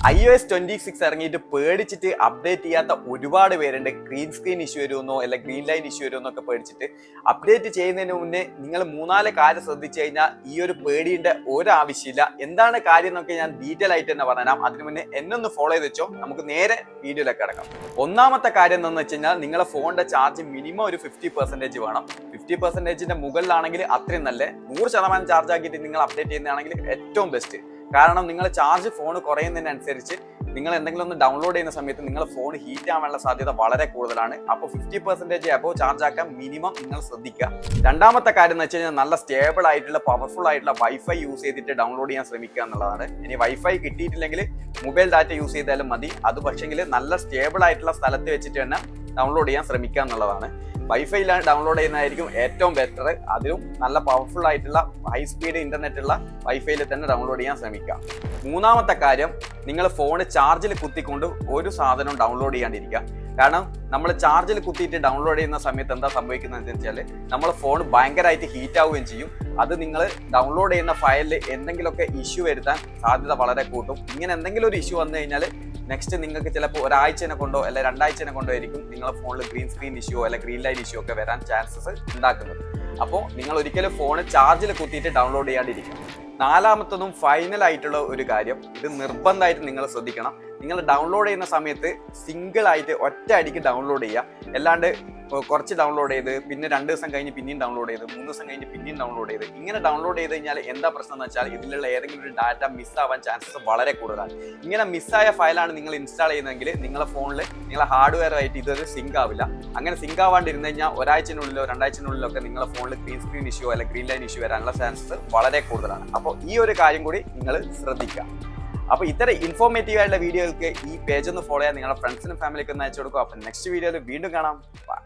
iOS 26 ഇറങ്ങിയിട്ട് പേടിച്ചിട്ട് update ചെയ്യാത്ത ഒരുപാട് പേരുണ്ട്. ഗ്രീൻ സ്ക്രീൻ ഇഷ്യൂ വരുമെന്നോ അല്ല ഗ്രീൻ ലൈൻ ഇഷ്യൂ വരുമെന്നോ ഒക്കെ പേടിച്ചിട്ട് അപ്ഡേറ്റ് ചെയ്യുന്നതിന് മുന്നേ നിങ്ങൾ 3-4 കാര്യം ശ്രദ്ധിച്ചു കഴിഞ്ഞാൽ ഈ ഒരു പേടിയുടെ ഒരാവശ്യമില്ല. എന്താണ് കാര്യം എന്നൊക്കെ ഞാൻ ഡീറ്റെയിൽ ആയിട്ട് തന്നെ പറഞ്ഞുതരാം. അതിനു മുന്നേ എന്നൊന്ന് ഫോളോ ചെയ്ത് വെച്ചോ. നമുക്ക് നേരെ വീഡിയോയിലേക്ക് കിടക്കാം. ഒന്നാമത്തെ കാര്യം എന്താണെന്ന് വെച്ച് കഴിഞ്ഞാൽ നിങ്ങളുടെ ഫോണിന്റെ ചാർജ് മിനിമം ഒരു 50% വേണം. 50%ന്റെ മുകളിലാണെങ്കിൽ അത്രയും നല്ല. 100% ചാർജ് ആക്കിയിട്ട് നിങ്ങൾ അപ്ഡേറ്റ് ചെയ്യുന്നതാണെങ്കിൽ ഏറ്റവും ബെസ്റ്റ്. കാരണം നിങ്ങൾ ചാർജ് ഫോൺ കുറയുന്നതിനനുസരിച്ച് നിങ്ങൾ എന്തെങ്കിലും ഒന്ന് ഡൗൺലോഡ് ചെയ്യുന്ന സമയത്ത് നിങ്ങളുടെ ഫോൺ ഹീറ്റ് ആവാനുള്ള സാധ്യത വളരെ കൂടുതലാണ്. അപ്പോൾ 50% അബോവ് ചാർജ് ആക്കാൻ മിനിമം നിങ്ങൾ ശ്രദ്ധിക്കുക. രണ്ടാമത്തെ കാര്യം എന്ന് വെച്ച് കഴിഞ്ഞാൽ നല്ല സ്റ്റേബിൾ ആയിട്ടുള്ള പവർഫുൾ ആയിട്ടുള്ള വൈഫൈ യൂസ് ചെയ്തിട്ട് ഡൗൺലോഡ് ചെയ്യാൻ ശ്രമിക്കുക എന്നുള്ളതാണ്. ഇനി വൈഫൈ കിട്ടിയിട്ടില്ലെങ്കിൽ മൊബൈൽ ഡാറ്റ യൂസ് ചെയ്താലും മതി. അത് പക്ഷെങ്കിൽ നല്ല സ്റ്റേബിൾ ആയിട്ടുള്ള സ്ഥലത്ത് വെച്ചിട്ട് തന്നെ ഡൗൺലോഡ് ചെയ്യാൻ ശ്രമിക്കുക എന്നുള്ളതാണ്. വൈഫൈയിലാണ് ഡൗൺലോഡ് ചെയ്യുന്നതായിരിക്കും ഏറ്റവും ബെറ്റർ. അതിലും നല്ല പവർഫുൾ ആയിട്ടുള്ള ഹൈ സ്പീഡ് ഇന്റർനെറ്റ് ഉള്ള വൈഫൈയിൽ തന്നെ ഡൗൺലോഡ് ചെയ്യാൻ ശ്രമിക്കുക. മൂന്നാമത്തെ കാര്യം, നിങ്ങൾ ഫോണ് ചാർജിൽ കുത്തിക്കൊണ്ട് ഒരു സാധനം ഡൗൺലോഡ് ചെയ്യാണ്ടിരിക്കുക. കാരണം നമ്മൾ ചാർജിൽ കുത്തിയിട്ട് ഡൗൺലോഡ് ചെയ്യുന്ന സമയത്ത് എന്താ സംഭവിക്കുന്നത് വെച്ചാൽ നമ്മുടെ ഫോൺ ഭയങ്കരമായിട്ട് ഹീറ്റ് ആവുകയും ചെയ്യും. അത് നിങ്ങൾ ഡൗൺലോഡ് ചെയ്യുന്ന ഫയലിൽ എന്തെങ്കിലുമൊക്കെ ഇഷ്യൂ വരുത്താൻ സാധ്യത വളരെ കൂട്ടും. ഇങ്ങനെ എന്തെങ്കിലും ഒരു ഇഷ്യൂ വന്നു കഴിഞ്ഞാൽ നെക്സ്റ്റ് നിങ്ങൾക്ക് ചിലപ്പോൾ ഒരാഴ്ചനെ കൊണ്ടോ അല്ലെ 2 ആഴ്ചനെ കൊണ്ടോ ആയിരിക്കും നിങ്ങളുടെ ഫോണിൽ ഗ്രീൻ സ്ക്രീൻ ഇഷ്യൂ അല്ലെ ഗ്രീൻ ലൈൻ ഇഷ്യൂ ഒക്കെ വരാൻ ചാൻസസ് ഉണ്ടാക്കുന്നത്. അപ്പോൾ നിങ്ങൾ ഒരിക്കലും ഫോൺ ചാർജിൽ കുത്തിയിട്ട് ഡൗൺലോഡ് ചെയ്യാണ്ടിരിക്കും. നാലാമത്തതും ഫൈനൽ ആയിട്ടുള്ള ഒരു കാര്യം, ഇത് നിർബന്ധമായിട്ട് നിങ്ങൾ ശ്രദ്ധിക്കണം. നിങ്ങൾ ഡൗൺലോഡ് ചെയ്യുന്ന സമയത്ത് സിംഗിൾ ആയിട്ട് ഒറ്റ അടിക്ക് ഡൗൺലോഡ് ചെയ്യുക. അല്ലാണ്ട് കുറച്ച് ഡൗൺലോഡ് ചെയ്ത് പിന്നെ 2 ദിവസം കഴിഞ്ഞ് പിന്നെയും ഡൗൺലോഡ് ചെയ്ത് 3 ദിവസം കഴിഞ്ഞ് പിന്നെയും ഡൗൺലോഡ് ചെയ്ത് ഇങ്ങനെ ഡൗൺലോഡ് ചെയ്ത് കഴിഞ്ഞാൽ എന്താ പ്രശ്നം എന്ന് വെച്ചാൽ ഇതിലുള്ള ഏതെങ്കിലും ഒരു ഡാറ്റ മിസ്സാവാൻ ചാൻസസ് വളരെ കൂടുതലാണ്. ഇങ്ങനെ മിസ്സായ ഫയലാണ് നിങ്ങൾ ഇൻസ്റ്റാൾ ചെയ്യുന്നതെങ്കിൽ നിങ്ങളുടെ ഫോണിൽ നിങ്ങളെ ഹാർഡ്വെയർ ആയിട്ട് ഇതൊരു സിങ്ക് ആവില്ല. അങ്ങനെ സിങ്ക് ആവാണ്ടിരുന്നു കഴിഞ്ഞാൽ ഒരാഴ്ചനുള്ളിലോ 2 ആഴ്ചനുള്ളിലോ ഒക്കെ നിങ്ങളുടെ ഫോണിൽ ഗ്രീൻ സ്ക്രീൻ ഇഷ്യൂ അല്ലെങ്കിൽ ഗ്രീൻ ലൈൻ ഇഷ്യൂ വരാനുള്ള ചാൻസസ് വളരെ കൂടുതലാണ്. അപ്പോൾ ഈ ഒരു കാര്യം കൂടി നിങ്ങൾ ശ്രദ്ധിക്കുക. അപ്പോൾ ഇത്തരം ഇൻഫോർമേറ്റീവ് ആയിട്ടുള്ള വീഡിയോകൾക്ക് ഈ പേജ് ഒന്ന് ഫോളോ ചെയ്യാൻ നിങ്ങളുടെ ഫ്രണ്ട്സിനും ഫാമിലിക്കും ഒന്ന് അയച്ചു കൊടുക്കും. അപ്പോൾ നെക്സ്റ്റ് വീഡിയോയിൽ വീണ്ടും കാണാം. ബൈ.